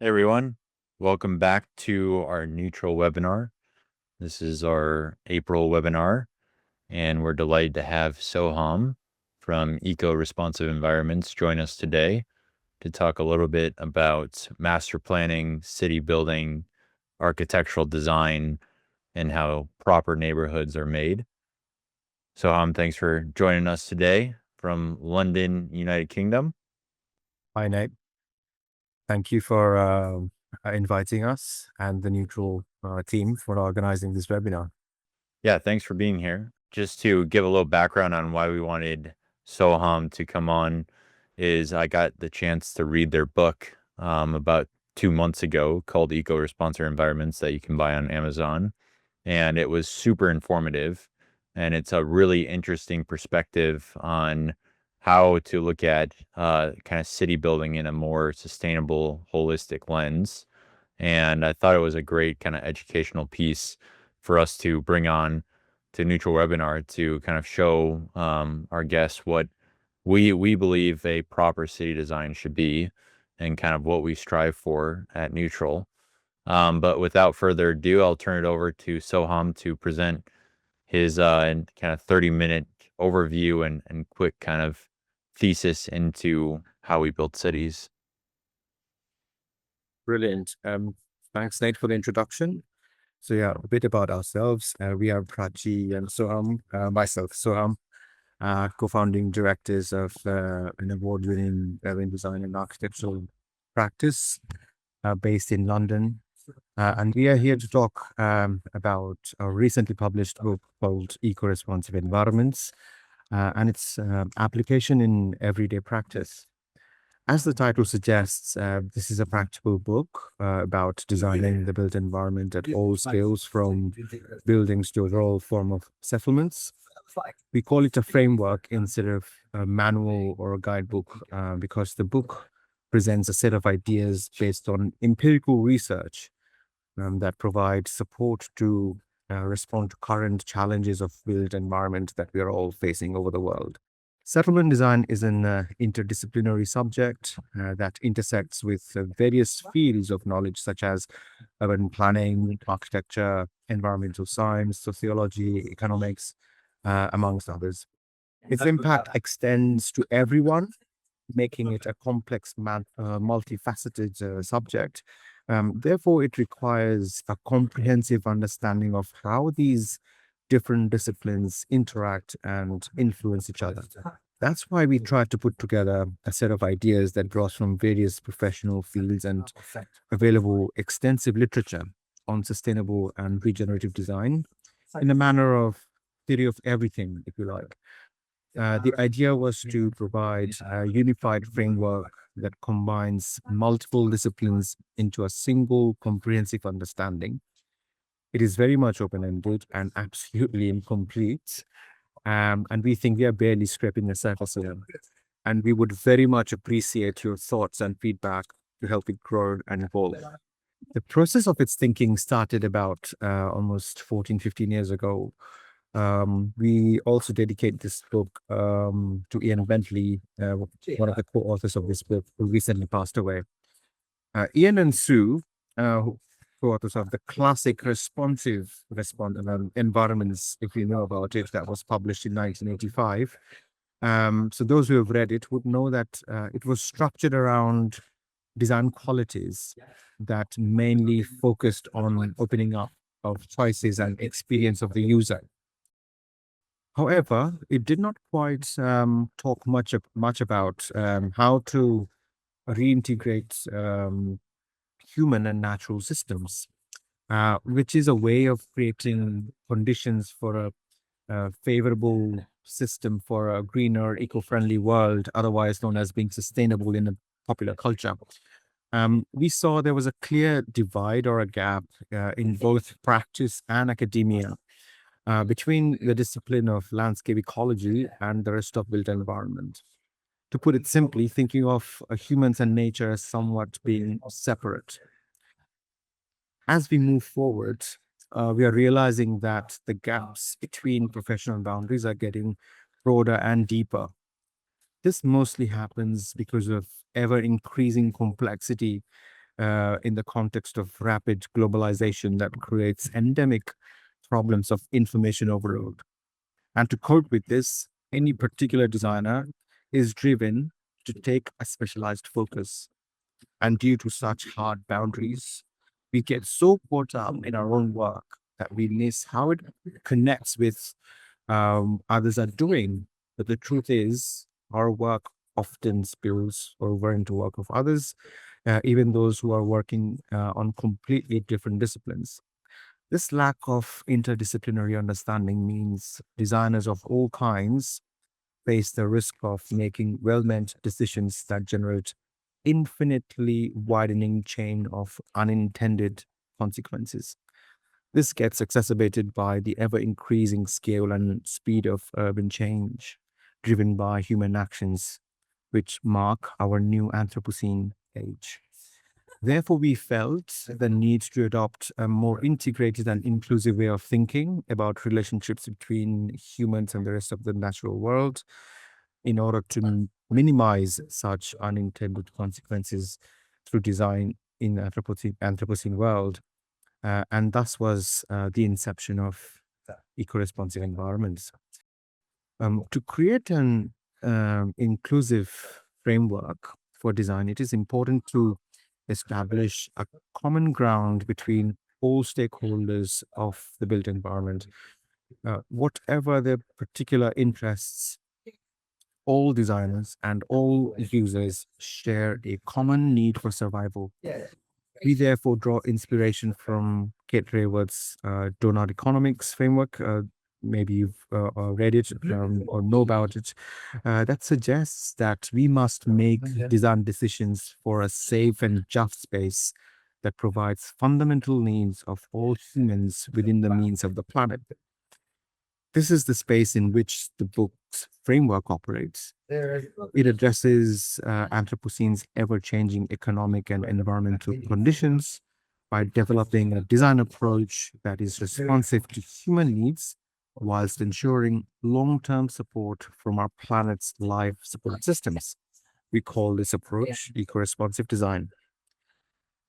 Hey everyone, welcome back to our neutral webinar. This is our April webinar, and we're delighted to have Soham from Eco-Responsive Environments join us today to talk a little bit about master planning, city building, architectural design, and how proper neighborhoods are made. Soham, thanks for joining us today from London, United Kingdom. Hi, Nate. Thank you for inviting us and the neutral team for organizing this webinar. Yeah, thanks for being here. Just to give a little background on why we wanted Soham to come on is I got the chance to read their book about 2 months ago called Eco-Responsive Environments that you can buy on Amazon. And it was super informative. And it's a really interesting perspective on how to look at kind of city building in a more sustainable, holistic lens. And I thought it was a great kind of educational piece for us to bring on to Neutral Webinar to kind of show our guests what we believe a proper city design should be and kind of what we strive for at Neutral. But without further ado, I'll turn it over to Soham to present his kind of 30-minute overview and quick kind of thesis into how we build cities. Brilliant. Thanks, Nate, for the introduction. So yeah, a bit about ourselves. We are Prachi and Soham, myself, Soham, co-founding directors of an award-winning urban design and architectural practice based in London. And we are here to talk about a recently published book called Eco-Responsive Environments and its application in everyday practice. As the title suggests, this is a practical book about designing the built environment at all scales, from buildings to a rural form of settlements. We call it a framework instead of a manual or a guidebook because the book presents a set of ideas based on empirical research that provide support to respond to current challenges of built environment that we are all facing over the world. Settlement design is an interdisciplinary subject that intersects with various fields of knowledge such as urban planning, architecture, environmental science, sociology, economics, amongst others. Its impact extends to everyone, making it a complex, multifaceted subject. Therefore, it requires a comprehensive understanding of how these different disciplines interact and influence each other. That's why we try to put together a set of ideas that draws from various professional fields and available extensive literature on sustainable and regenerative design in a manner of theory of everything, if you like. The idea was to provide a unified framework that combines multiple disciplines into a single comprehensive understanding. It is very much open-ended and absolutely incomplete. And we think we are barely scraping the surface here. And we would very much appreciate your thoughts and feedback to help it grow and evolve. The process of its thinking started about almost 14, 15 years ago. We also dedicate this book to Ian Bentley, one of the co-authors of this book, who recently passed away. Ian and Sue, co-authors of the classic responsive environments, if you know about it, that was published in 1985. So those who have read it would know that it was structured around design qualities that mainly focused on opening up of choices and experience of the user. However, it did not quite talk much about how to reintegrate human and natural systems, which is a way of creating conditions for a favorable system for a greener, eco-friendly world, otherwise known as being sustainable in a popular culture. We saw there was a clear divide or a gap in both practice and academia between the discipline of landscape ecology and the rest of built environment. To put it simply, thinking of humans and nature as somewhat being separate. As we move forward, we are realizing that the gaps between professional boundaries are getting broader and deeper. This mostly happens because of ever increasing complexity in the context of rapid globalization that creates endemic problems of information overload. And to cope with this, any particular designer is driven to take a specialized focus. And due to such hard boundaries, we get so caught up in our own work that we miss how it connects with others are doing. But the truth is, our work often spills over into work of others, even those who are working on completely different disciplines. This lack of interdisciplinary understanding means designers of all kinds face the risk of making well-meant decisions that generate infinitely widening chain of unintended consequences. This gets exacerbated by the ever increasing scale and speed of urban change, driven by human actions, which mark our new Anthropocene age. Therefore, we felt the need to adopt a more integrated and inclusive way of thinking about relationships between humans and the rest of the natural world in order to minimize such unintended consequences through design in the Anthropocene world. And thus was the inception of eco-responsive environments. To create an inclusive framework for design, it is important to establish a common ground between all stakeholders of the built environment. Whatever their particular interests, all designers and all users share a common need for survival. We therefore draw inspiration from Kate Raworth's donut economics framework. Maybe you've read it or know about it. That suggests that we must make design decisions for a safe and just space that provides fundamental needs of all humans within the means of the planet. This is the space in which the book's framework operates. It addresses Anthropocene's ever-changing economic and environmental conditions by developing a design approach that is responsive to human needs whilst ensuring long-term support from our planet's life support systems. We call this approach eco-responsive design.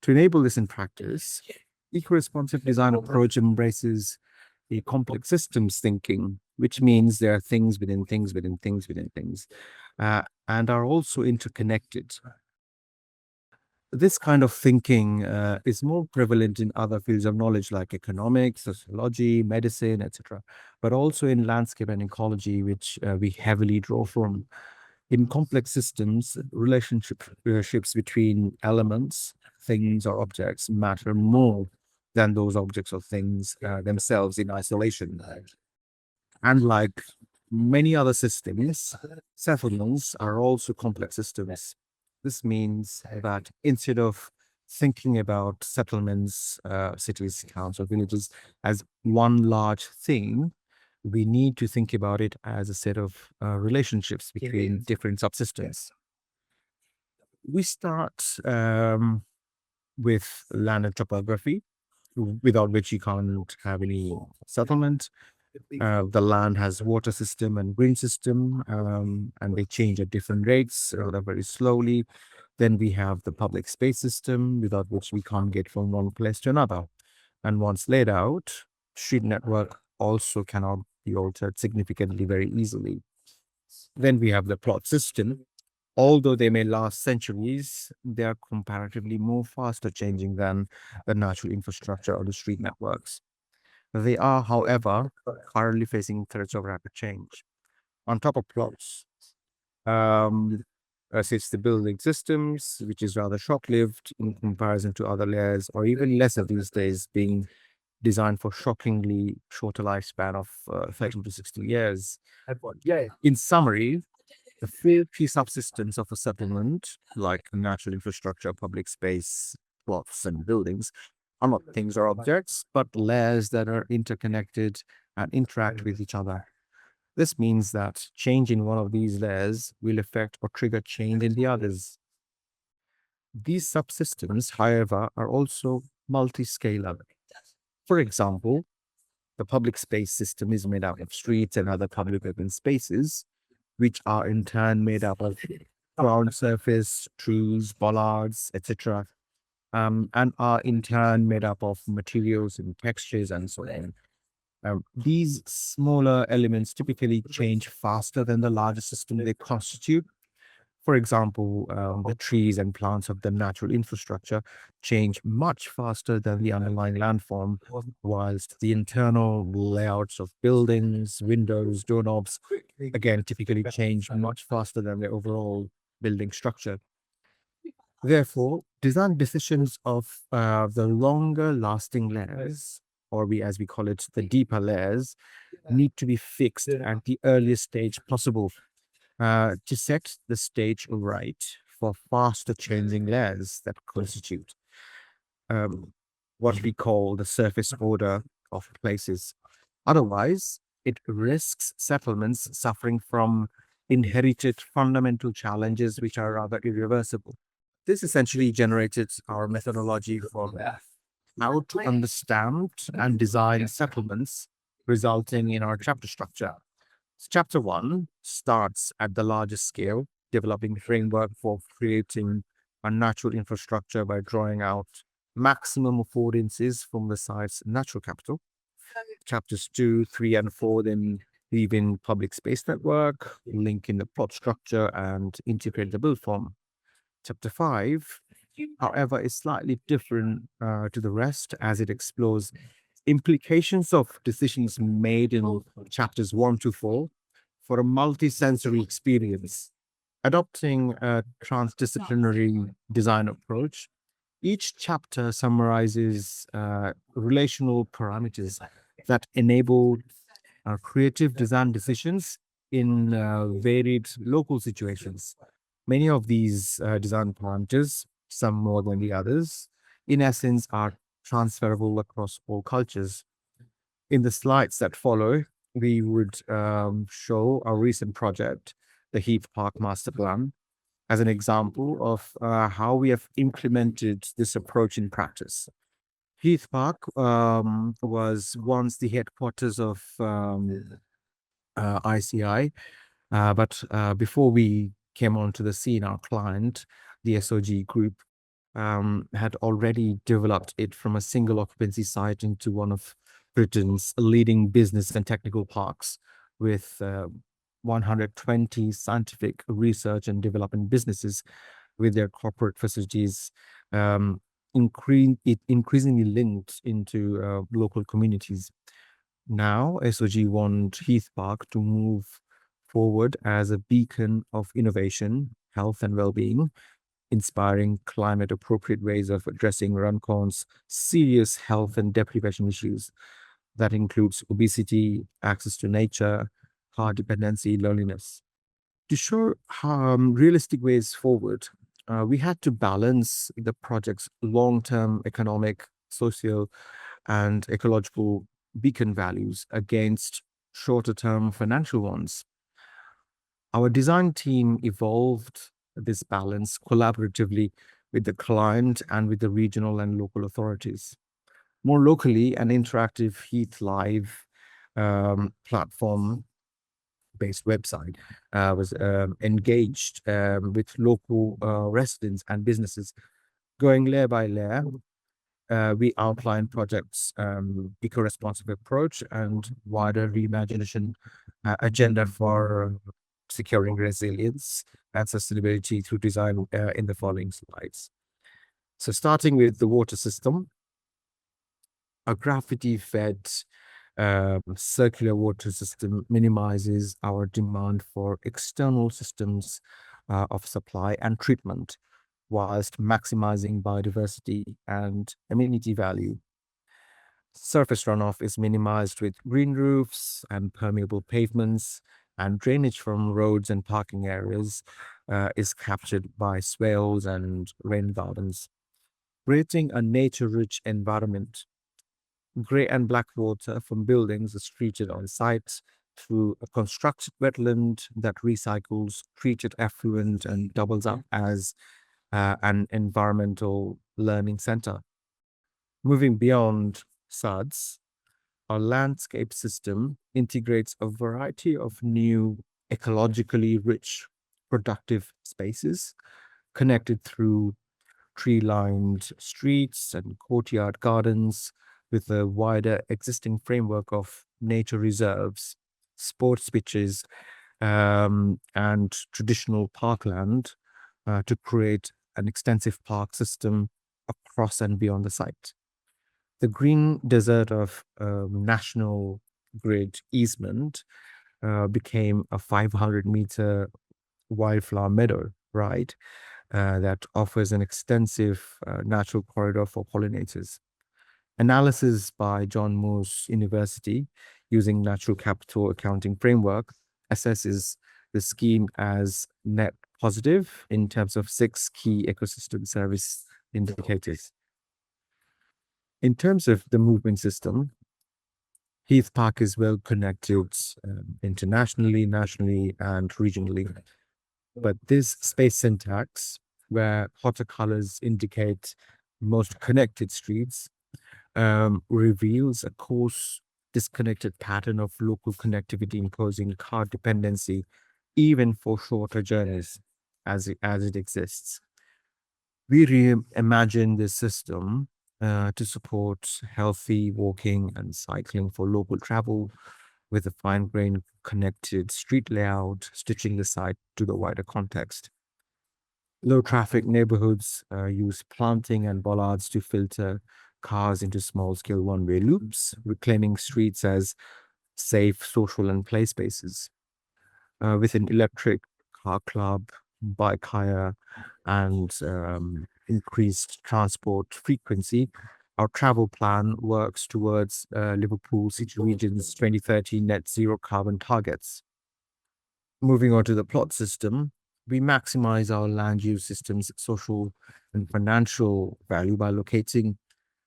To enable this in practice, eco-responsive design approach embraces a complex systems thinking, which means there are things within things within things within things, and are also interconnected. This kind of thinking is more prevalent in other fields of knowledge like economics, sociology, medicine, etc., but also in landscape and ecology, which we heavily draw from. In complex systems, relationships between elements, things, or objects matter more than those objects or things themselves in isolation. And like many other systems, settlements are also complex systems. This means that instead of thinking about settlements, cities, towns, or villages as one large thing, we need to think about it as a set of relationships between different subsystems. We start with land and topography, without which you can't have any settlement. The land has water system and green system, and they change at different rates, rather very slowly. Then we have the public space system, without which we can't get from one place to another. And once laid out, street network also cannot be altered significantly very easily. Then we have the plot system. Although they may last centuries, they are comparatively more faster changing than the natural infrastructure or the street networks. They are, however, currently facing threats of rapid change. On top of plots, sits the building systems, which is rather short-lived in comparison to other layers, or even lesser these days, being designed for shockingly shorter lifespan of 30 to 60 years. In summary, the three key subsystems of a settlement, like natural infrastructure, public space, plots, and buildings, are not things or objects, but layers that are interconnected and interact with each other. This means that change in one of these layers will affect or trigger change in the others. These subsystems, however, are also multi-scalar. For example, the public space system is made up of streets and other public open spaces, which are in turn made up of ground surface, trees, bollards, etc. and are in turn made up of materials and textures and so on. These smaller elements typically change faster than the larger system they constitute. For example, the trees and plants of the natural infrastructure change much faster than the underlying landform, whilst the internal layouts of buildings, windows, doorknobs, again, typically change much faster than the overall building structure. Therefore, design decisions of the longer lasting layers, or as we call it, the deeper layers, need to be fixed at the earliest stage possible to set the stage right for faster changing layers that constitute um, what we call the surface order of places. Otherwise, it risks settlements suffering from inherited fundamental challenges which are rather irreversible. This essentially generated our methodology for how to understand and design settlements, resulting in our chapter structure. Chapter 1 starts at the largest scale, developing framework for creating a natural infrastructure by drawing out maximum affordances from the site's natural capital. Chapters 2, 3, and 4 then leave in public space network, link in the plot structure, and integrate the build form. Chapter 5, however, is slightly different to the rest as it explores implications of decisions made in chapters 1 to 4 for a multi-sensory experience. Adopting a transdisciplinary design approach, each chapter summarizes relational parameters that enable creative design decisions in varied local situations. Many of these design parameters, some more than the others, in essence are transferable across all cultures. In the slides that follow, we would show our recent project, the Heath Park Master Plan, as an example of how we have implemented this approach in practice. Heath Park was once the headquarters of ICI, but before we came onto the scene, our client, the SOG group, had already developed it from a single occupancy site into one of Britain's leading business and technical parks with 120 scientific research and development businesses with their corporate facilities increasingly linked into local communities. Now, SOG want Heath Park to move forward as a beacon of innovation, health, and well-being, inspiring climate appropriate ways of addressing Runcorn's serious health and deprivation issues. That includes obesity, access to nature, car dependency, loneliness. To show realistic ways forward, we had to balance the project's long-term economic, social, and ecological beacon values against shorter-term financial ones. Our design team evolved this balance collaboratively with the client and with the regional and local authorities. More locally, an interactive Heath Live platform based website was engaged with local residents and businesses. Going layer by layer, we outlined projects, eco-responsive approach, and wider reimagination agenda for securing resilience and sustainability through design in the following slides. So starting with the water system, a graffiti-fed circular water system minimizes our demand for external systems of supply and treatment, whilst maximizing biodiversity and amenity value. Surface runoff is minimized with green roofs and permeable pavements, and drainage from roads and parking areas is captured by swales and rain gardens, creating a nature-rich environment. Grey and black water from buildings is treated on site through a constructed wetland that recycles treated effluent and doubles up as an environmental learning center. Moving beyond SUDs, our landscape system integrates a variety of new ecologically rich productive spaces connected through tree-lined streets and courtyard gardens with a wider existing framework of nature reserves, sports pitches, and traditional parkland to create an extensive park system across and beyond the site. The green desert of National Grid easement became a 500-meter wildflower meadow, right? That offers an extensive natural corridor for pollinators. Analysis by John Moores University using natural capital accounting framework assesses the scheme as net positive in terms of 6 key ecosystem service indicators. In terms of the movement system, Heath Park is well connected internationally, nationally, and regionally. But this space syntax, where hotter colors indicate most connected streets, reveals a coarse, disconnected pattern of local connectivity imposing car dependency even for shorter journeys as it exists. We reimagine this system to support healthy walking and cycling for local travel with a fine-grained connected street layout, stitching the site to the wider context. Low traffic neighborhoods use planting and bollards to filter cars into small scale one-way loops, reclaiming streets as safe social and play spaces. With an electric car club, bike hire, and increased transport frequency, our travel plan works towards Liverpool City Region's 2030 net zero carbon targets. Moving on to the plot system, we maximize our land use system's social and financial value by locating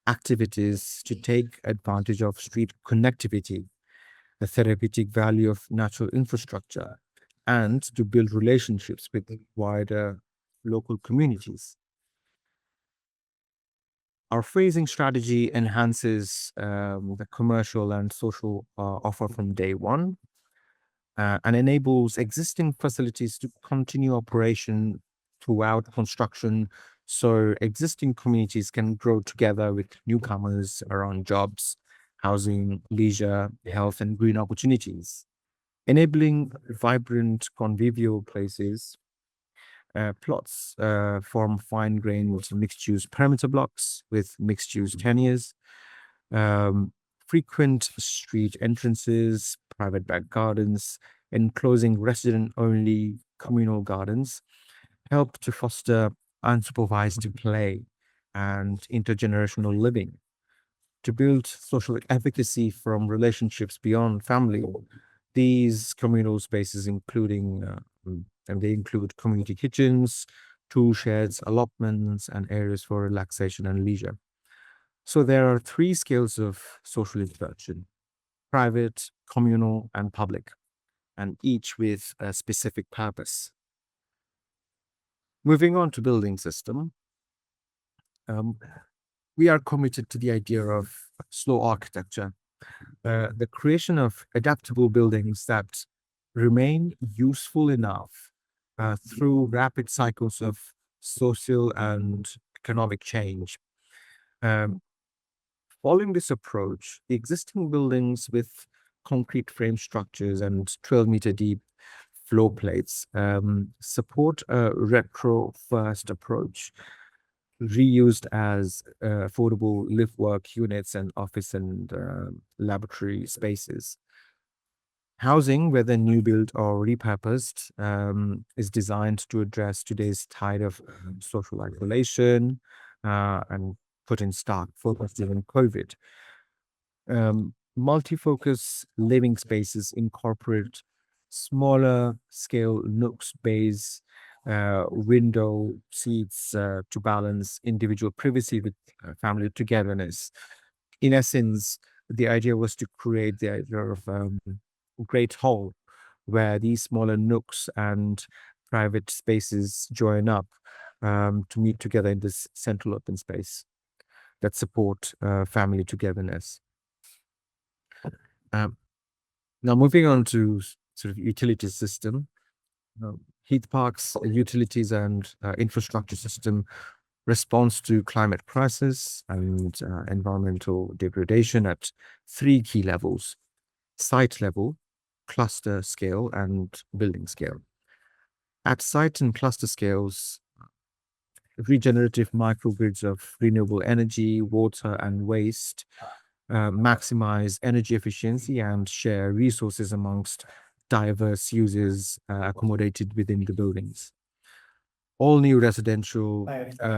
activities to take advantage of street connectivity, the therapeutic value of natural infrastructure, and to build relationships with wider local communities. Our phasing strategy enhances the commercial and social offer from day one and enables existing facilities to continue operation throughout construction so existing communities can grow together with newcomers around jobs, housing, leisure, health, and green opportunities. Enabling vibrant convivial places, plots form fine-grained mixed-use perimeter blocks with mixed-use tenures, um, frequent street entrances, private back gardens, enclosing resident-only communal gardens help to foster unsupervised play and intergenerational living. To build social efficacy from relationships beyond family, these communal spaces, and they include community kitchens, tool sheds, allotments, and areas for relaxation and leisure. So there are 3 scales of social interaction: private, communal, and public, and each with a specific purpose. Moving on to building system, um, we are committed to the idea of slow architecture, the creation of adaptable buildings that remain useful enough through rapid cycles of social and economic change. Um, Following this approach, the existing buildings with concrete frame structures and 12-meter deep floor plates support a retro first approach, reused as affordable live work units and office and laboratory spaces. Housing, whether new built or repurposed, is designed to address today's tide of social isolation and put in stark focus during COVID. Multi-focus living spaces incorporate smaller scale nooks, bays, window seats to balance individual privacy with family togetherness. In essence, the idea was to create the idea of great hall where these smaller nooks and private spaces join up to meet together in this central open space that support family togetherness. Um, Now, moving on to sort of utility system, Heath Park's utilities and infrastructure system response to climate crisis and environmental degradation at three key levels: site level, cluster scale, and building scale. At site and cluster scales, regenerative microgrids of renewable energy, water, and waste maximize energy efficiency and share resources amongst diverse users accommodated within the buildings. All new residential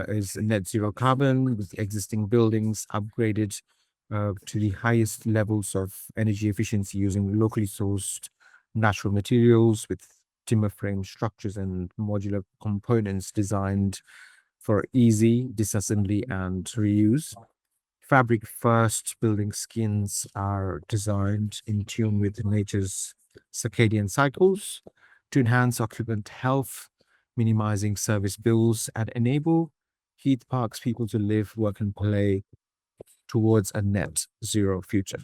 is net zero carbon, with existing buildings upgraded to the highest levels of energy efficiency using locally sourced natural materials with timber frame structures and modular components designed for easy disassembly and reuse. Fabric first building skins are designed in tune with nature's circadian cycles to enhance occupant health, minimizing service bills, and enable Heath Park's people to live, work, and play towards a net zero future.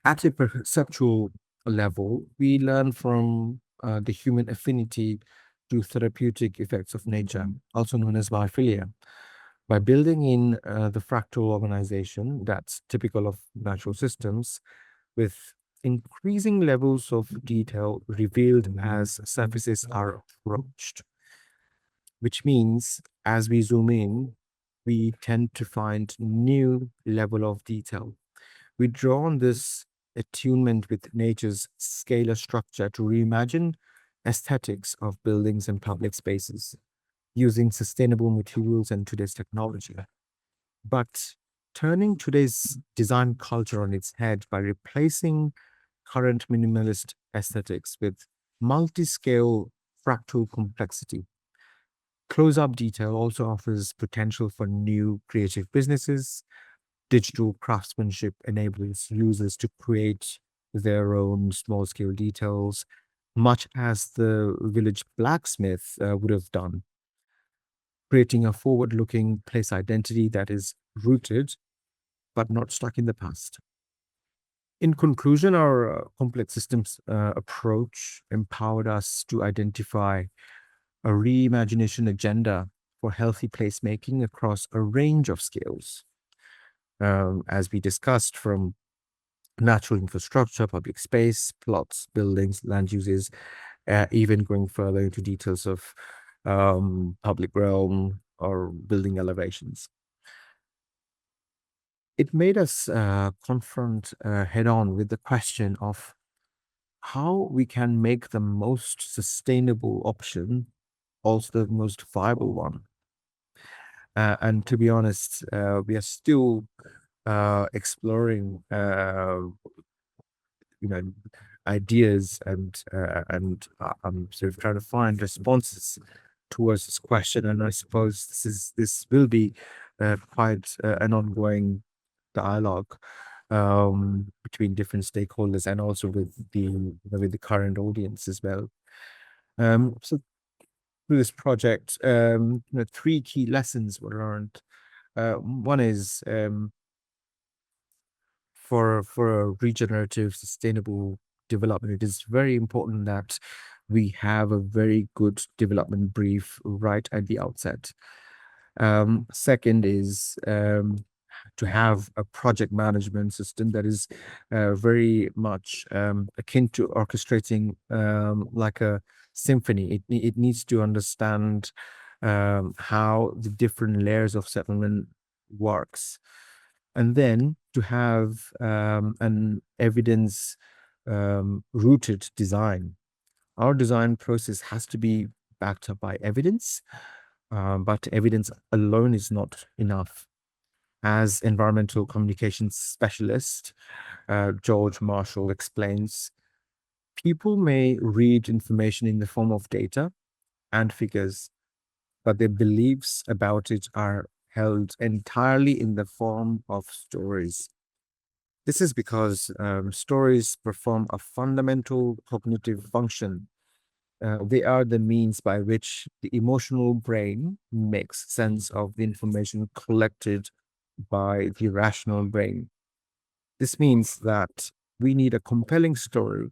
At a perceptual level, we learn from the human affinity to therapeutic effects of nature, also known as biophilia. By building in the fractal organization that's typical of natural systems, with increasing levels of detail revealed as surfaces are approached, which means as we zoom in, we tend to find new level of detail. We draw on this attunement with nature's scalar structure to reimagine aesthetics of buildings and public spaces using sustainable materials and today's technology. But turning today's design culture on its head by replacing current minimalist aesthetics with multi-scale fractal complexity. Close-up detail also offers potential for new creative businesses. Digital craftsmanship enables users to create their own small-scale details, much as the village blacksmith would have done, creating a forward-looking place identity that is rooted but not stuck in the past. In conclusion, our complex systems approach empowered us to identify a reimagination agenda for healthy placemaking across a range of scales. As we discussed, from natural infrastructure, public space, plots, buildings, land uses, even going further into details of public realm or building elevations. It made us confront head on with the question of how we can make the most sustainable option also the most viable one. And to be honest, we are still exploring, ideas and sort of trying to find responses towards this question. And I suppose this will be quite an ongoing dialogue between different stakeholders and also with the current audience as well. So through this project, three key lessons were learned. One is for a regenerative, sustainable development, it is very important that we have a very good development brief right at the outset. Second is to have a project management system that is very much akin to orchestrating like a symphony. It needs to understand how the different layers of settlement works, and then to have an evidence rooted design. Our design process has to be backed up by evidence, but evidence alone is not enough. As environmental communications specialist, George Marshall explains, people may read information in the form of data and figures, but their beliefs about it are held entirely in the form of stories. This is because stories perform a fundamental cognitive function. They are the means by which the emotional brain makes sense of the information collected by the rational brain. This means that we need a compelling story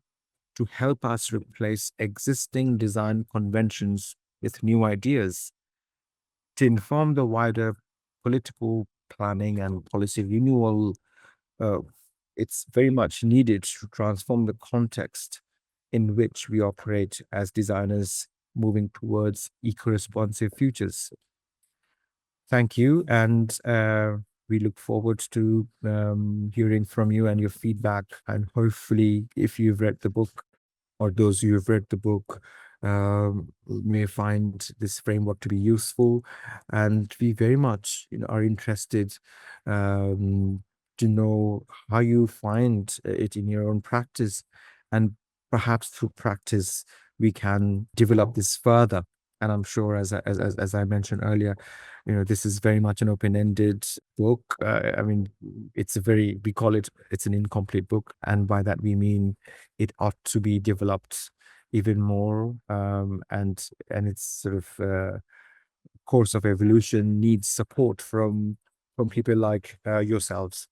to help us replace existing design conventions with new ideas. to inform the wider political planning and policy renewal. uh, it's very much needed to transform the context in which we operate as designers moving towards eco-responsive futures. Thank you, and we look forward to hearing from you and your feedback. And hopefully, if you've read the book, or those who have read the book, may find this framework to be useful. And we very much, are interested um, to know how you find it in your own practice, and perhaps through practice we can develop this further. And I'm sure, as I mentioned earlier, this is very much an open-ended book. I mean, we call it's an incomplete book, and by that we mean it ought to be developed even more. And its sort of course of evolution needs support from people like yourselves.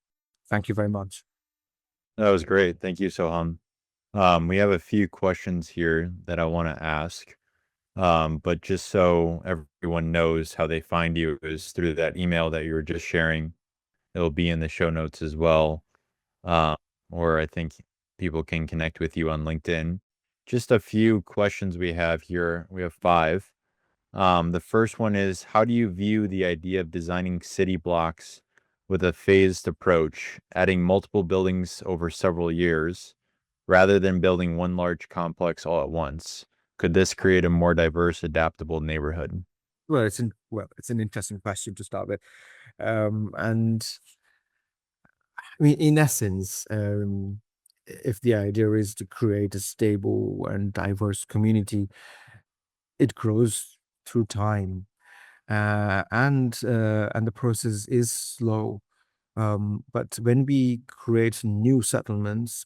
Thank you very much. That was great. Thank you, Soham. We have a few questions here that I want to ask. But just so everyone knows how they find you is through that email that you were just sharing. It'll be in the show notes as well. Uh, or I think people can connect with you on LinkedIn. Just a few questions we have here. We have five. The first one is, how do you view the idea of designing city blocks with a phased approach, adding multiple buildings over several years, rather than building one large complex all at once? Could this create a more diverse, adaptable neighborhood? It's an interesting question to start with. And I mean, in essence, if the idea is to create a stable and diverse community, it grows through time, and the process is slow. But when we create new settlements,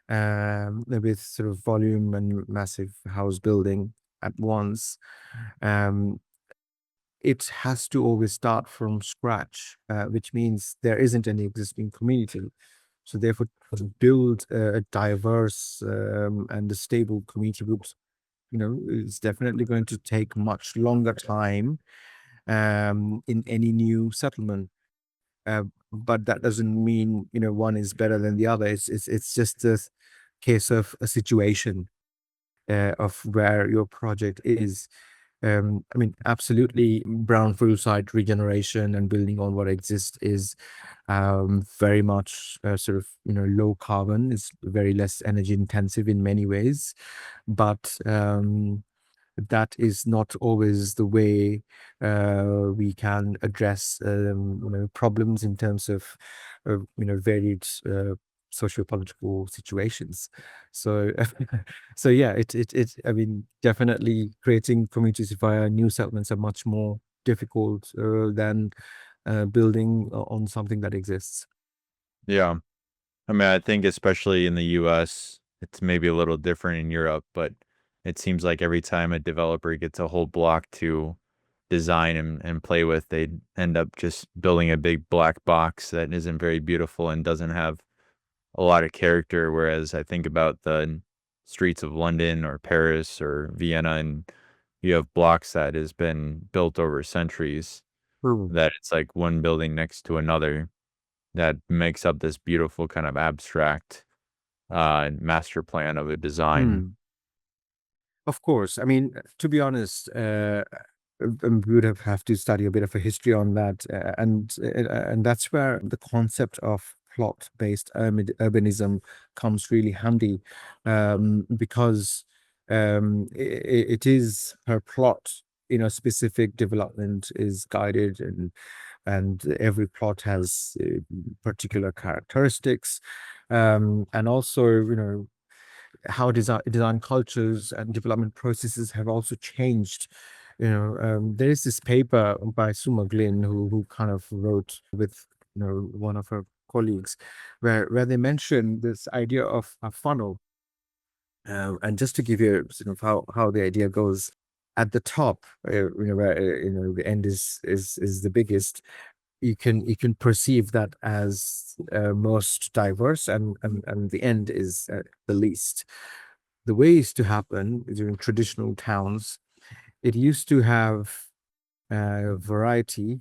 with sort of volume and massive house building at once, um, it has to always start from scratch, which means there isn't any existing community. So therefore, to build a diverse and a stable community groups, is definitely going to take much longer time in any new settlement. But that doesn't mean one is better than the other. It's just a case of a situation of where your project is. I mean, absolutely, brownfield site regeneration and building on what exists is very much sort of low carbon. It's very less energy intensive in many ways, but that is not always the way we can address problems in terms of varied socio-political situations. So so yeah, I mean, definitely creating communities via new settlements are much more difficult than building on something that exists. Yeah. I mean, I think especially in the US, it's maybe a little different in Europe, but it seems like every time a developer gets a whole block to design and play with, they end up just building a big black box that isn't very beautiful and doesn't have a lot of character. Whereas I think about the streets of London or Paris or Vienna, and you have blocks that has been built over centuries, Hmm. that it's like one building next to another that makes up this beautiful kind of abstract master plan of a design. Hmm. Of course. I mean, to be honest, we would have to study a bit of a history on that, and that's where the concept of plot-based urbanism comes really handy, because it is per plot. Specific development is guided, and every plot has particular characteristics, and also how design cultures and development processes have also changed. There is this paper by Suma Glynn who kind of wrote with one of her colleagues, where they mention this idea of a funnel. And just to give you sort of how the idea goes, at the top, where the end is the biggest, you can perceive that as most diverse, and the end is the least. The way it used to happen during traditional towns, it used to have variety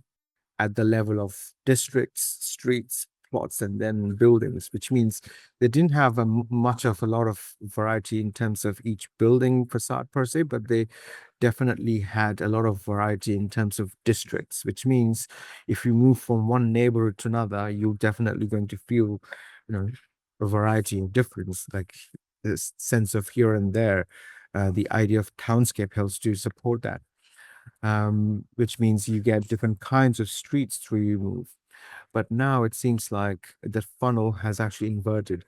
at the level of districts, streets, plots, and then buildings, which means they didn't have much of a lot of variety in terms of each building facade per se, but they definitely had a lot of variety in terms of districts, which means if you move from one neighborhood to another, you're definitely going to feel, a variety of difference, like this sense of here and there. The idea of townscape helps to support that, which means you get different kinds of streets through you move. But now it seems like the funnel has actually inverted.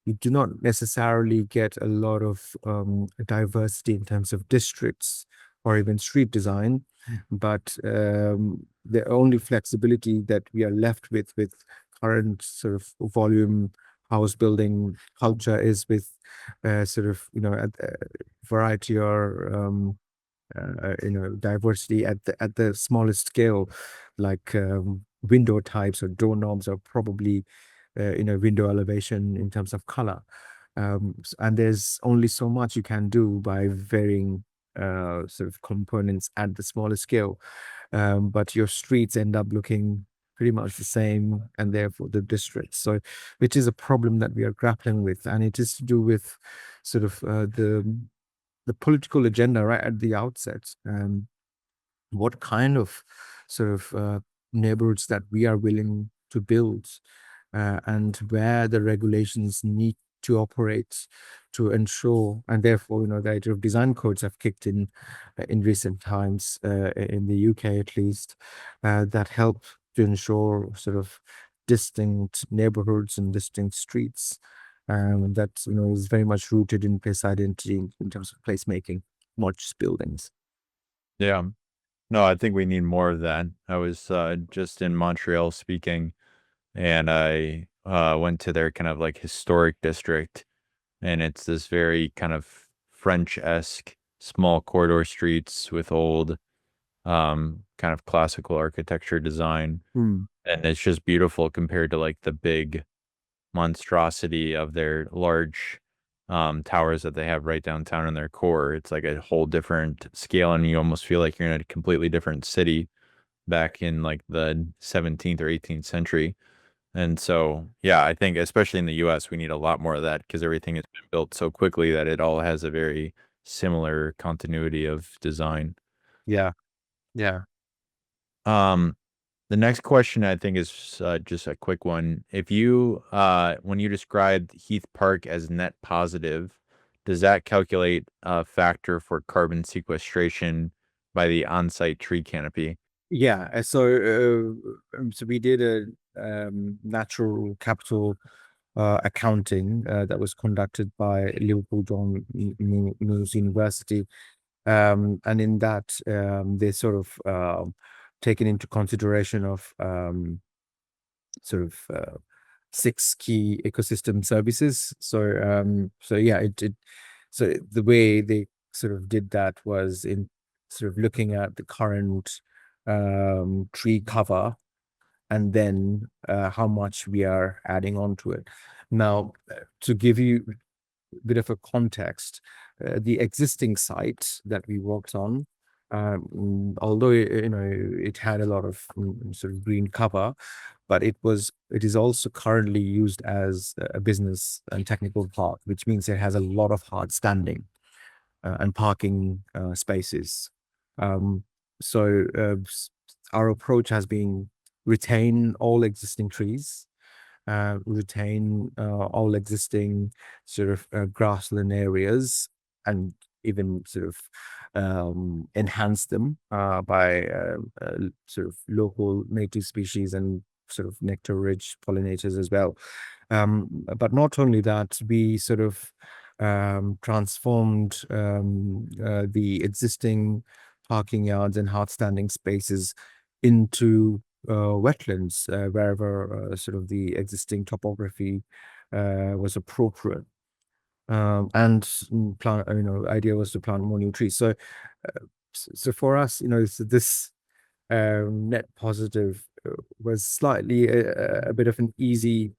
You do not necessarily get a lot of diversity in terms of districts or even street design, but the only flexibility that we are left with current sort of volume house building culture is with sort of a variety or diversity at the smallest scale, like window types or door knobs, or probably window elevation in terms of color. And there's only so much you can do by varying sort of components at the smaller scale. But your streets end up looking pretty much the same, and therefore the districts. So, which is a problem that we are grappling with, and it is to do with sort of the political agenda right at the outset. What kind of sort of neighborhoods that we are willing to build, and where the regulations need to operate to ensure, and therefore, the idea of design codes have kicked in recent times, in the UK at least, that help to ensure sort of distinct neighborhoods and distinct streets. That is very much rooted in place identity in terms of placemaking, not just buildings. Yeah. No, I think we need more of that. I was just in Montreal speaking, and I went to their kind of like historic district, and it's this very kind of French-esque small corridor streets with old kind of classical architecture design. Hmm. And it's just beautiful compared to like the big monstrosity of their large towers that they have right downtown in their core. It's like a whole different scale, and you almost feel like you're in a completely different city back in like the 17th or 18th century. And so, yeah, I think especially in the US, we need a lot more of that because everything has been built so quickly that it all has a very similar continuity of design. Yeah, yeah. Um, the next question I think is just a quick one. If you, when you described Heath Park as net positive, does that calculate a factor for carbon sequestration by the on-site tree canopy? Yeah, so we did a natural capital accounting that was conducted by Liverpool John Moores University, and in that they sort of taken into consideration of sort of six key ecosystem services. So yeah, so the way they sort of did that was in sort of looking at the current tree cover, and then how much we are adding on to it. Now, to give you a bit of a context, the existing site that we worked on, although it had a lot of sort of green cover, but it is also currently used as a business and technical park, which means it has a lot of hard standing and parking spaces. Um, so our approach has been retain all existing trees, retain all existing sort of grassland areas, and even sort of enhance them by sort of local native species and sort of nectar-rich pollinators as well. But not only that, we sort of transformed the existing parking yards and hard standing spaces into wetlands wherever sort of the existing topography was appropriate. And plant, idea was to plant more new trees. So for us, so this net positive was slightly a bit of an easy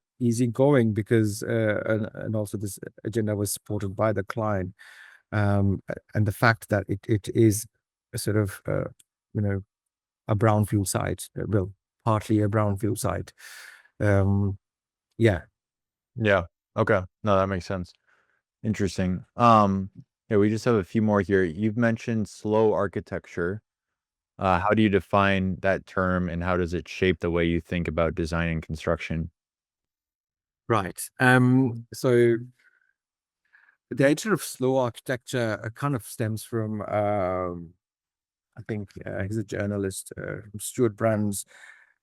going, because and also this agenda was supported by the client, and the fact that it is a sort of you know a brownfield site. Well, partly a brownfield site. Um, yeah, Yeah. Okay. No, that makes sense. Interesting. Yeah, we just have a few more here. You've mentioned slow architecture. How do you define that term and how does it shape the way you think about design and construction? right. So the idea of slow architecture kind of stems from I think he's a journalist, Stuart Brand's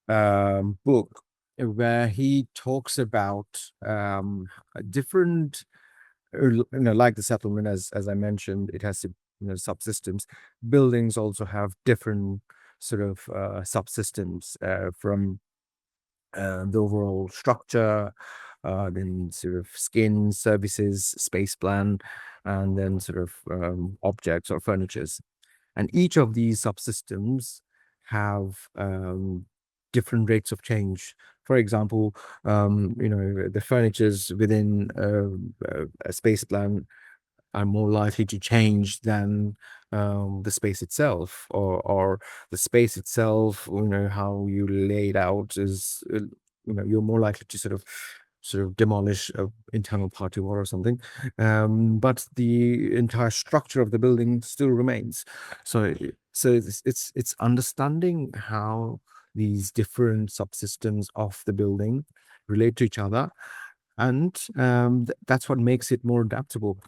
book, where he talks about different, like the settlement, as I mentioned, it has subsystems. Buildings also have different sort of subsystems from the overall structure, then sort of skin, services, space plan, and then sort of objects or furnitures. And each of these subsystems have different rates of change. For example, the furnitures within a space plan are more likely to change than the space itself, or the space itself, how you lay it out is, you're more likely to sort of demolish a internal party wall or something, but the entire structure of the building still remains. So it's understanding how these different subsystems of the building relate to each other, and that's what makes it more adaptable.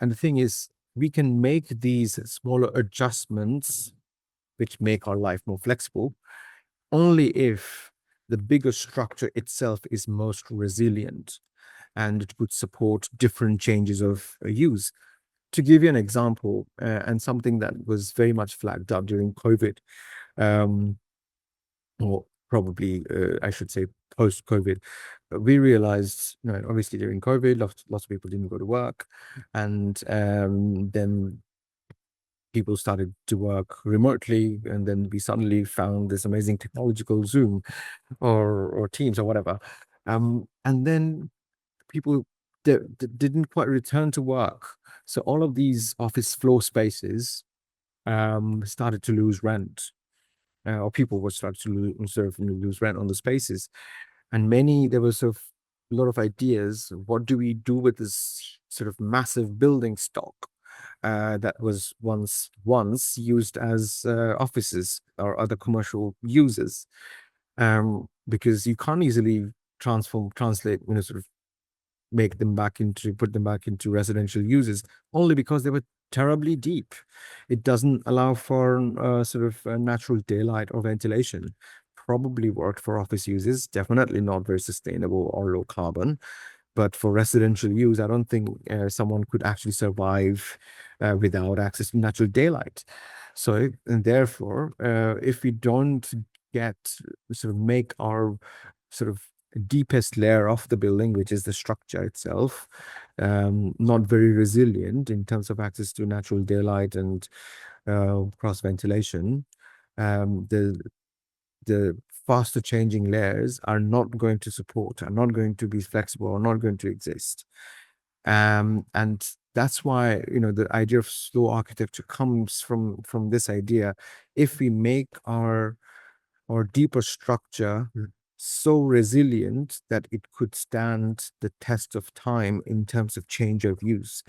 And the thing is, we can make these smaller adjustments, which make our life more flexible, only if the bigger structure itself is most resilient and it could support different changes of use. To give you an example, and something that was very much flagged up during COVID, um, or probably I should say post COVID, we realized, obviously during COVID, lots of people didn't go to work, and then people started to work remotely, and then we suddenly found this amazing technological Zoom or Teams or whatever, and then people didn't quite return to work, so all of these office floor spaces started to lose rent, or people were starting to lose rent on the spaces. And there was sort of a lot of ideas. What do we do with this sort of massive building stock that was once used as offices or other commercial uses? Because you can't easily translate, sort of put them back into residential uses, only because they were terribly deep. It doesn't allow for sort of natural daylight or ventilation. Probably worked for office uses, definitely not very sustainable or low carbon. But for residential use, I don't think someone could actually survive without access to natural daylight. So, and therefore, if we don't get sort of make our sort of deepest layer of the building, which is the structure itself, not very resilient in terms of access to natural daylight and cross ventilation, the faster changing layers are not going to support, are not going to be flexible, are not going to exist. And that's why, the idea of slow architecture comes from this idea. If we make our deeper structure so resilient that it could stand the test of time in terms of change of use.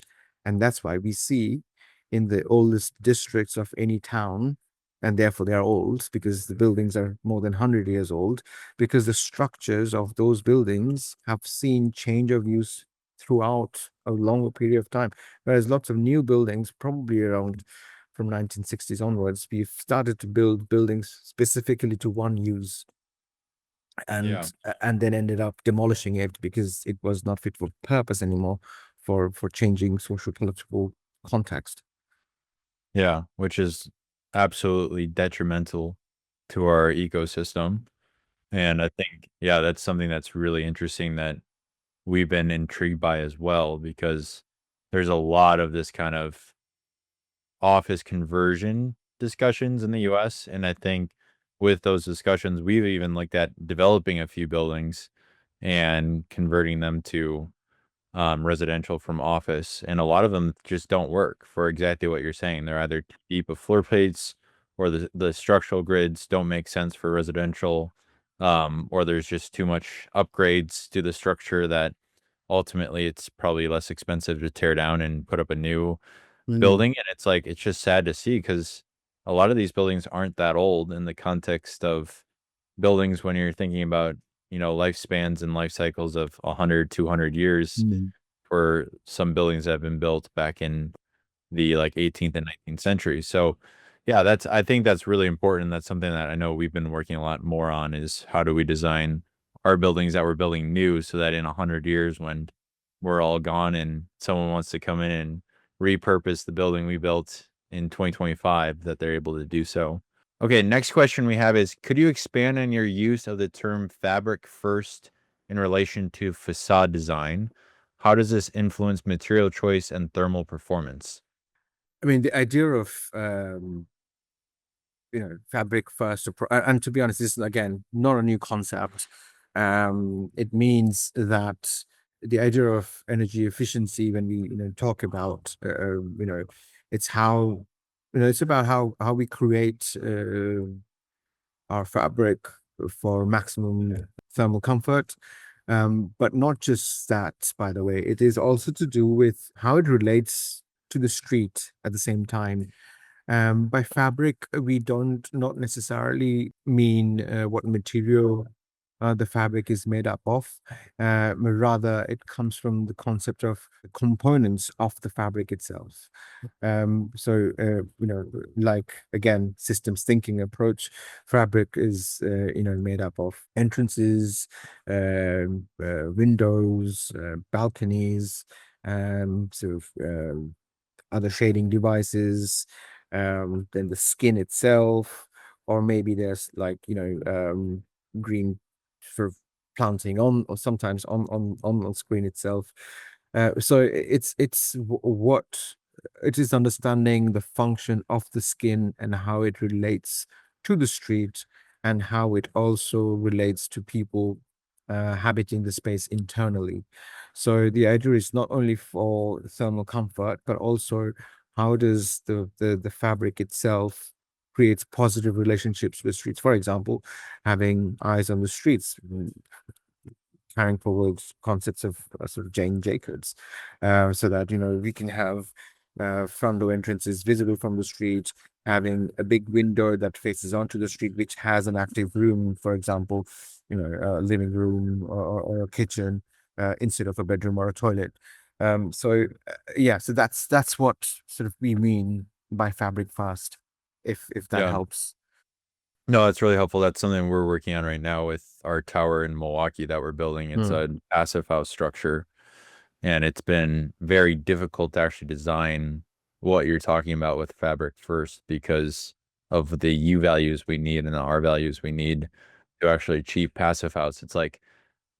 And that's why we see in the oldest districts of any town, and therefore they are old because the buildings are more than 100 years old, because the structures of those buildings have seen change of use throughout a longer period of time. Whereas lots of new buildings, probably around from 1960s onwards, we've started to build buildings specifically to one use, Yeah. and then ended up demolishing it because it was not fit for purpose anymore for changing social political context. Yeah. Which is absolutely detrimental to our ecosystem. And I think, yeah, that's something that's really interesting that we've been intrigued by as well, because there's a lot of this kind of office conversion discussions in the US. And I think with those discussions, we've even looked at developing a few buildings and converting them to residential from office. And a lot of them just don't work for exactly what you're saying. They're either too deep of floor plates or the structural grids don't make sense for residential, or there's just too much upgrades to the structure that ultimately it's probably less expensive to tear down and put up a new Mm, building. And it's like it's just sad to see because a lot of these buildings aren't that old in the context of buildings when you're thinking about, lifespans and life cycles of 100, 200 years mm, for some buildings that have been built back in the like 18th and 19th century. So yeah, I think that's really important. That's something that I know we've been working a lot more on is how do we design our buildings that we're building new so that in 100 years when we're all gone and someone wants to come in and repurpose the building we built in 2025 that they're able to do so. Okay, next question we have is could you expand on your use of the term fabric first in relation to facade design? How does this influence material choice and thermal performance? I mean, the idea of fabric first and to be honest, this is again not a new concept. It means that the idea of energy efficiency, when we talk about it's how it's about how we create our fabric for maximum thermal comfort. But not just that, by the way, it is also to do with how it relates to the street at the same time. By fabric, we don't not necessarily mean what material the fabric is made up of. Rather, it comes from the concept of components of the fabric itself. Like again, systems thinking approach, fabric is made up of entrances, windows, balconies, sort of other shading devices, then the skin itself, or maybe there's like green sort of planting on, or sometimes on screen itself. So what it is understanding the function of the skin and how it relates to the street and how it also relates to people habiting the space internally. So the idea is not only for thermal comfort, but also how does the fabric itself creates positive relationships with streets. For example, having eyes on the streets, carrying forward concepts of sort of Jane Jacobs, so that we can have front door entrances visible from the street, having a big window that faces onto the street, which has an active room, for example, a living room or a kitchen instead of a bedroom or a toilet. Yeah, so that's what sort of we mean by fabric fast, if that Yeah. helps. No, that's really helpful. That's something we're working on right now with our tower in Milwaukee that we're building. It's Hmm. a passive house structure, and it's been very difficult to actually design what you're talking about with fabric first because of the U values we need and the R values we need to actually achieve passive house. It's like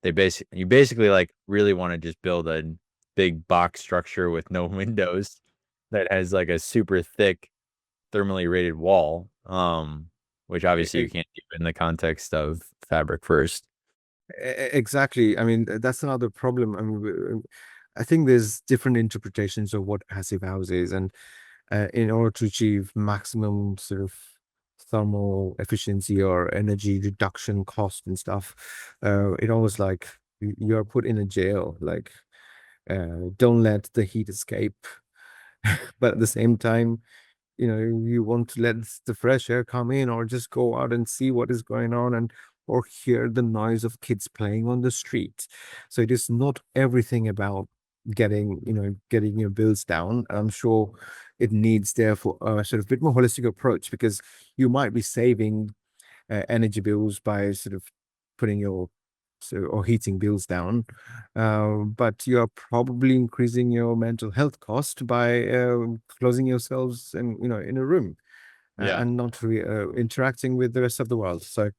you basically like really want to just build a big box structure with no windows that has like a super thick thermally rated wall, which obviously you can't do in the context of fabric first. Exactly. I mean, that's another problem. I mean, I think there's different interpretations of what passive house is, and in order to achieve maximum sort of thermal efficiency or energy reduction cost and stuff, it almost like you're put in a jail. Like, don't let the heat escape, but at the same time, you want to let the fresh air come in or just go out and see what is going on and or hear the noise of kids playing on the street. So it is not everything about getting your bills down. I'm sure it needs therefore a sort of bit more holistic approach, because you might be saving energy bills by sort of putting your or heating bills down, but you're probably increasing your mental health cost by closing yourselves in a room Yeah. and not interacting with the rest of the world. So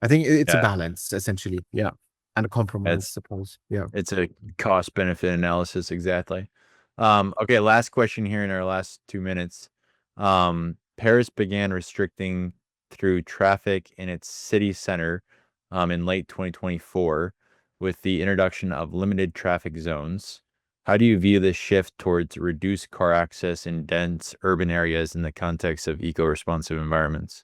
I think it's a Yeah. balance essentially, yeah, and a compromise, It's suppose, yeah. it's a cost benefit analysis exactly. Okay, last question here in our last 2 minutes. Paris began restricting through traffic in its city center in late 2024 with the introduction of limited traffic zones. How do you view this shift towards reduced car access in dense urban areas in the context of eco-responsive environments?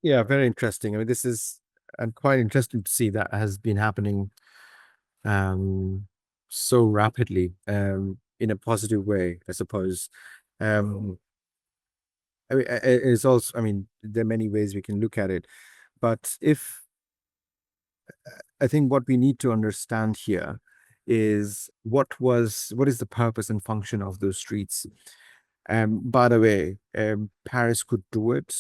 Yeah, very interesting. I mean, this is and quite interesting to see that has been happening so rapidly in a positive way, I suppose. Um, I mean, it's also, I mean, there are many ways we can look at it, but if I think what we need to understand here is what is the purpose and function of those streets. By the way, Paris could do it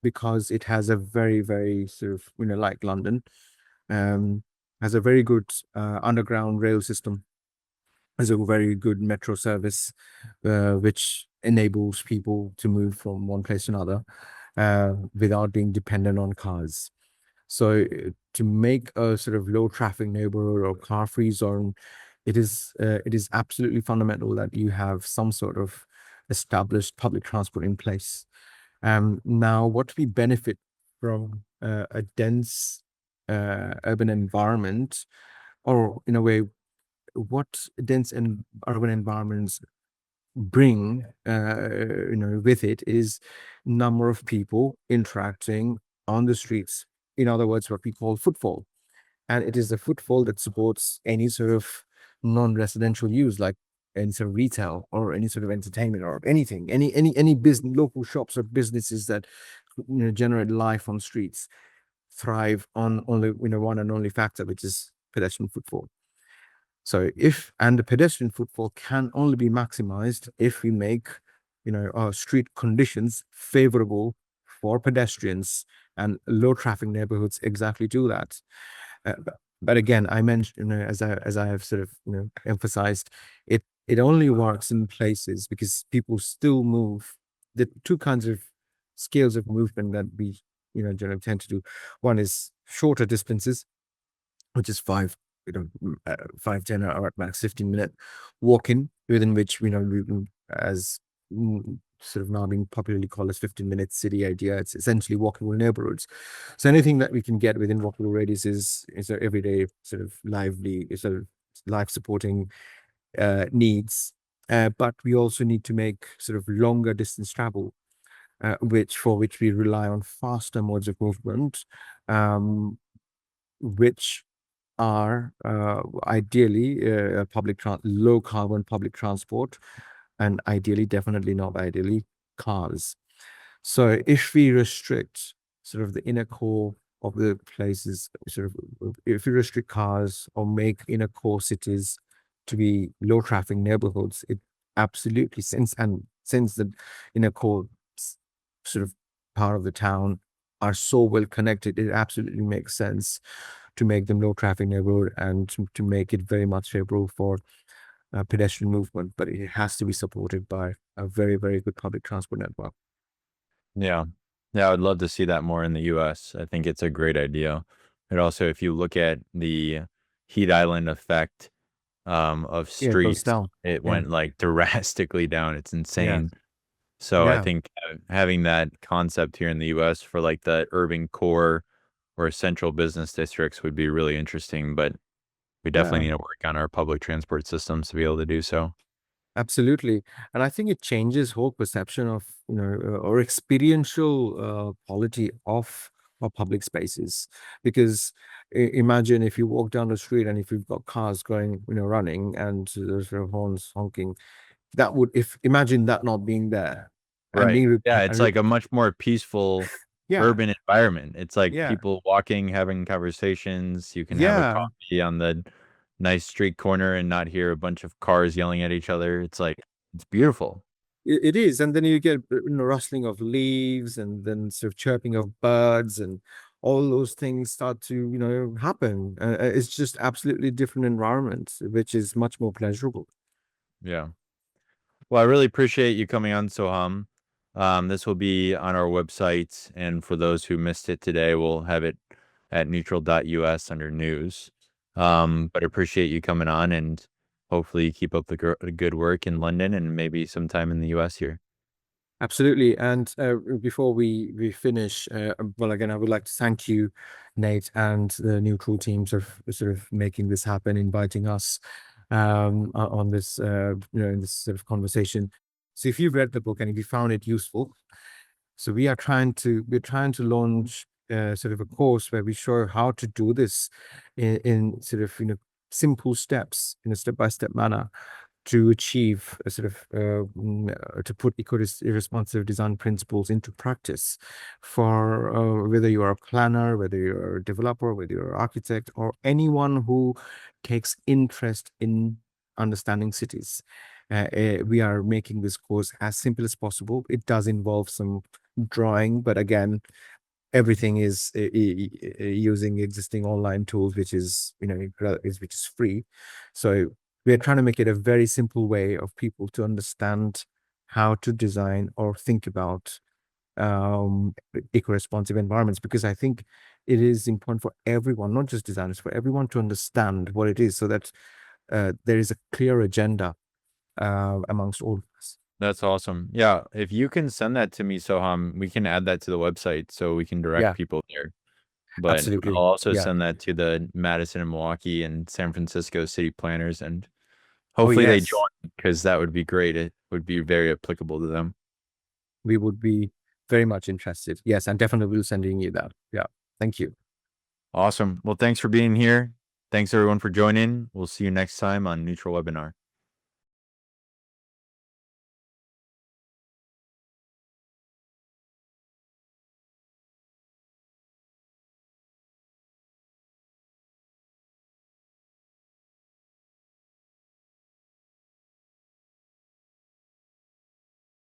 because it has a very, very sort of, like London, um, has a very good underground rail system, has a very good metro service, which enables people to move from one place to another without being dependent on cars. So to make a sort of low traffic neighborhood or car free zone, it is absolutely fundamental that you have some sort of established public transport in place. Now, what we benefit from a dense urban environment, or in a way, what dense and urban environments bring with it is number of people interacting on the streets, in other words what we call footfall, and it is the footfall that supports any sort of non-residential use, like any sort of retail or any sort of entertainment or anything, any business, local shops or businesses that generate life on streets thrive on only one and only factor, which is pedestrian footfall. So if and the pedestrian footfall can only be maximized if we make, our street conditions favorable for pedestrians, and low traffic neighborhoods exactly do that. But again, I mentioned, as I have sort of, emphasized, it only works in places because people still move. The two kinds of scales of movement that we, generally tend to do. One is shorter distances, which is 5, 10, or at max 15-minute walking, within which as sort of now being popularly called as 15-minute city idea. It's essentially walkable neighborhoods. So anything that we can get within walkable radius is our everyday sort of lively, sort of life supporting needs. But we also need to make sort of longer distance travel, which we rely on faster modes of movement, which are ideally low carbon public transport, and ideally, definitely not ideally, cars. So if we restrict sort of the inner core of the places, sort of if we restrict cars or make inner core cities to be low traffic neighborhoods, it absolutely, since the inner core sort of part of the town are so well connected, it absolutely makes sense to make them low traffic neighborhood and to make it very much favorable for pedestrian movement, but it has to be supported by a very, very good public transport network. Yeah. Yeah, I would love to see that more in the US. I think it's a great idea. And also, if you look at the heat island effect of Yeah, it goes streets, down. it Yeah, went like drastically down. It's yeah, insane. So I yeah, think having that concept here in the US for like the urban core or central business districts would be really interesting, but we definitely yeah. need to work on our public transport systems to be able to do so. Absolutely. And I think it changes whole perception of, or experiential quality of our public spaces. Because imagine if you walk down the street and if you've got cars going, running, and there's sort of horns honking, that would, if imagine that not being there and Right. being Yeah, it's like a much more peaceful yeah, urban environment. It's like yeah, people walking, having conversations. You can have a yeah. coffee on the nice street corner and not hear a bunch of cars yelling at each other. It's like it's beautiful. It is, and then you get rustling of leaves, and then sort of chirping of birds, and all those things start to happen. It's just absolutely different environment, which is much more pleasurable. Yeah. Well, I really appreciate you coming on, Soham. This will be on our website, and for those who missed it today, we'll have it at neutral.us under news. But I appreciate you coming on, and hopefully you keep up the good work in London and maybe sometime in the US here. Absolutely. And before we finish, well, again, I would like to thank you, Nate, and the neutral teams of sort of making this happen, inviting us. on this, in this sort of conversation. So if you've read the book and if you found it useful, so we're trying to launch sort of a course where we show how to do this in sort of, simple steps in a step-by-step manner to achieve a sort of to put responsive design principles into practice for whether you are a planner, whether you're a developer, whether you're an architect, or anyone who takes interest in understanding cities. We are making this course as simple as possible. It does involve some drawing, but again, everything is using existing online tools, which is which is free. So we're trying to make it a very simple way of people to understand how to design or think about eco-responsive environments, because I think it is important for everyone, not just designers, for everyone to understand what it is, so that there is a clear agenda amongst all of us. That's awesome. Yeah, if you can send that to me, Soham, we can add that to the website so we can direct Yeah, people there. But I'll absolutely. also Yeah. send that to the Madison and Milwaukee and San Francisco city planners, and Oh, hopefully they yes. join, because that would be great. It would be very applicable to them. We would be very much interested. Yes, and definitely will sending you that. Yeah. Thank you. Awesome. Well, thanks for being here. Thanks everyone for joining. We'll see you next time on Neutral Webinar.